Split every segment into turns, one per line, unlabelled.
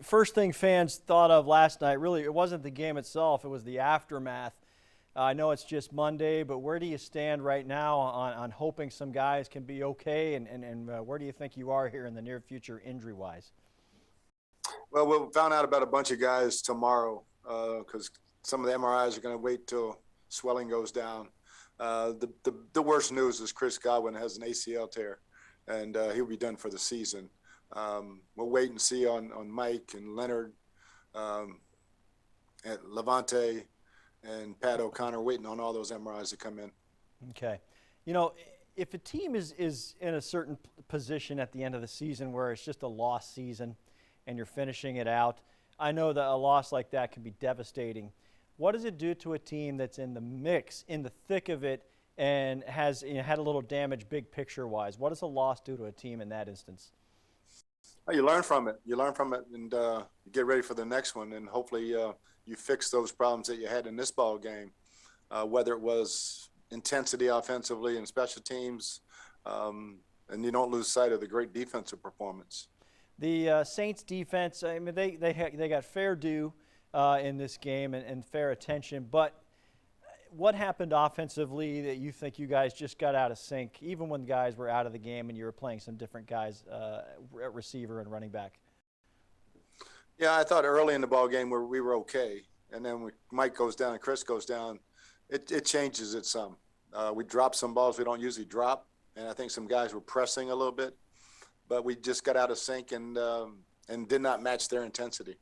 First thing fans thought of last night, really, it wasn't the game itself, it was the aftermath. I know it's just Monday, but where do you stand right now on hoping some guys can be okay, and where do you think you are here in the near future injury-wise?
Well, we'll find out about a bunch of guys tomorrow because some of the MRIs are going to wait till swelling goes down. The worst news is Chris Godwin has an ACL tear, and he'll be done for the season. We'll wait and see on Mike and Leonard, and Levante, and Pat O'Connor, waiting on all those MRIs to come in.
Okay. If a team is in a certain position at the end of the season where it's just a lost season and you're finishing it out, I know that a loss like that can be devastating. What does it do to a team that's in the mix, in the thick of it, and has had a little damage big picture-wise? What does a loss do to a team in that instance?
Well, you learn from it. You learn from it, and you get ready for the next one. And hopefully, you fix those problems that you had in this ball game, whether it was intensity offensively and special teams, and you don't lose sight of the great defensive performance.
The Saints defense, I mean, they got fair due in this game and fair attention, but what happened offensively that you think you guys just got out of sync, even when guys were out of the game and you were playing some different guys at receiver and running back?
Yeah, I thought early in the ball game we were okay, and then when Mike goes down and Chris goes down, it changes it some. We dropped some balls we don't usually drop, and I think some guys were pressing a little bit, but we just got out of sync and did not match their intensity.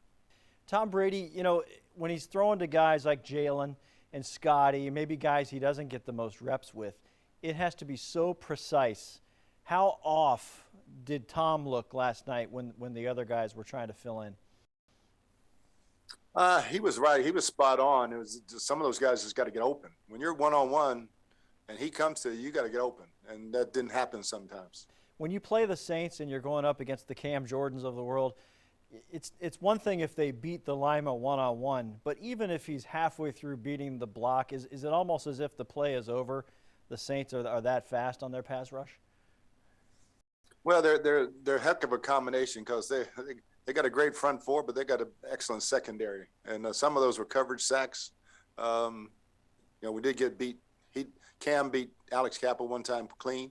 Tom Brady, when he's throwing to guys like Jalen and Scotty, maybe guys he doesn't get the most reps with, it has to be so precise. How off did Tom look last night when the other guys were trying to fill in?
He was right. He was spot on. It was just, some of those guys just got to get open. When you're one-on-one and he comes to you, you got to get open, and that didn't happen sometimes.
When you play the Saints and you're going up against the Cam Jordans of the world, it's one thing if they beat the Lima one-on-one, but even if he's halfway through beating the block, is it almost as if the play is over? The Saints are that fast on their pass rush?
Well, they're a heck of a combination because they got a great front four, but they got an excellent secondary, and some of those were coverage sacks. We did get beat. Cam beat Alex Cappa one time clean,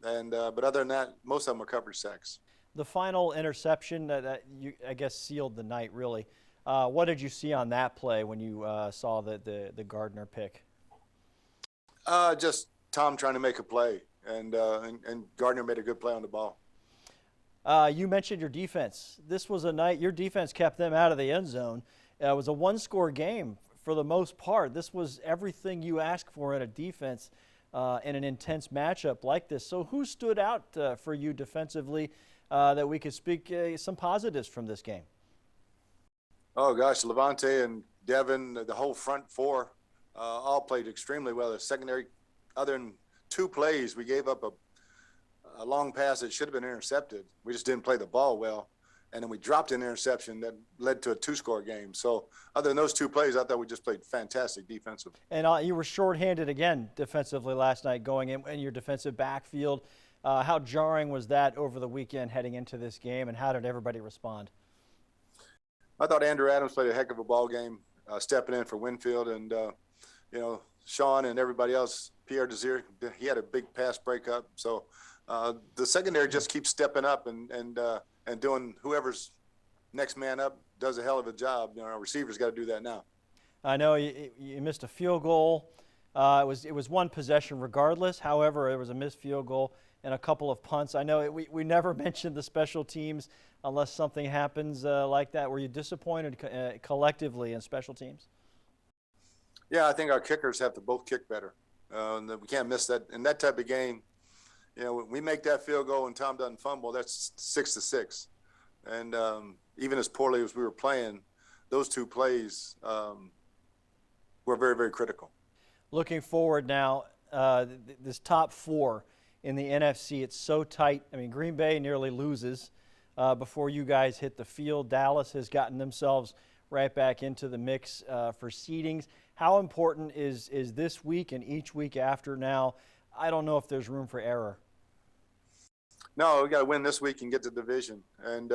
and but other than that, most of them were coverage sacks.
The final interception that I guess sealed the night, really. What did you see on that play when you saw the Gardner pick?
Just Tom trying to make a play, and Gardner made a good play on the ball.
You mentioned your defense. This was a night your defense kept them out of the end zone. It was a one-score game for the most part. This was everything you ask for in a defense in an intense matchup like this. So who stood out for you defensively that we could speak some positives from this game?
Oh, gosh, Levante and Devin, the whole front four, all played extremely well. The secondary, other than two plays, we gave up a long pass that should have been intercepted. We just didn't play the ball well. And then we dropped an interception that led to a two-score game. So other than those two plays, I thought we just played fantastic defensive.
And you were shorthanded again defensively last night going in your defensive backfield. How jarring was that over the weekend heading into this game, and how did everybody respond?
I thought Andrew Adams played a heck of a ball game, stepping in for Winfield. And, Sean and everybody else, Pierre Desir, he had a big pass breakup. So the secondary just keeps stepping up and doing whoever's next man up does a hell of a job. Our receivers got to do that now.
I know you missed a field goal. It was one possession regardless. However, it was a missed field goal and a couple of punts. I know we never mentioned the special teams unless something happens like that. Were you disappointed collectively in special teams?
Yeah, I think our kickers have to both kick better. We can't miss that. In that type of game, when we make that field goal and Tom doesn't fumble, that's 6-6. And even as poorly as we were playing, those two plays were very, very critical.
Looking forward now, this top four in the NFC, it's so tight. I mean, Green Bay nearly loses before you guys hit the field. Dallas has gotten themselves right back into the mix for seedings. How important is this week and each week after now? I don't know if there's room for error.
No, we got to win this week and get the division. And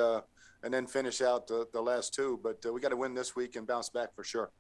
and then finish out the last two. But we got to win this week and bounce back for sure.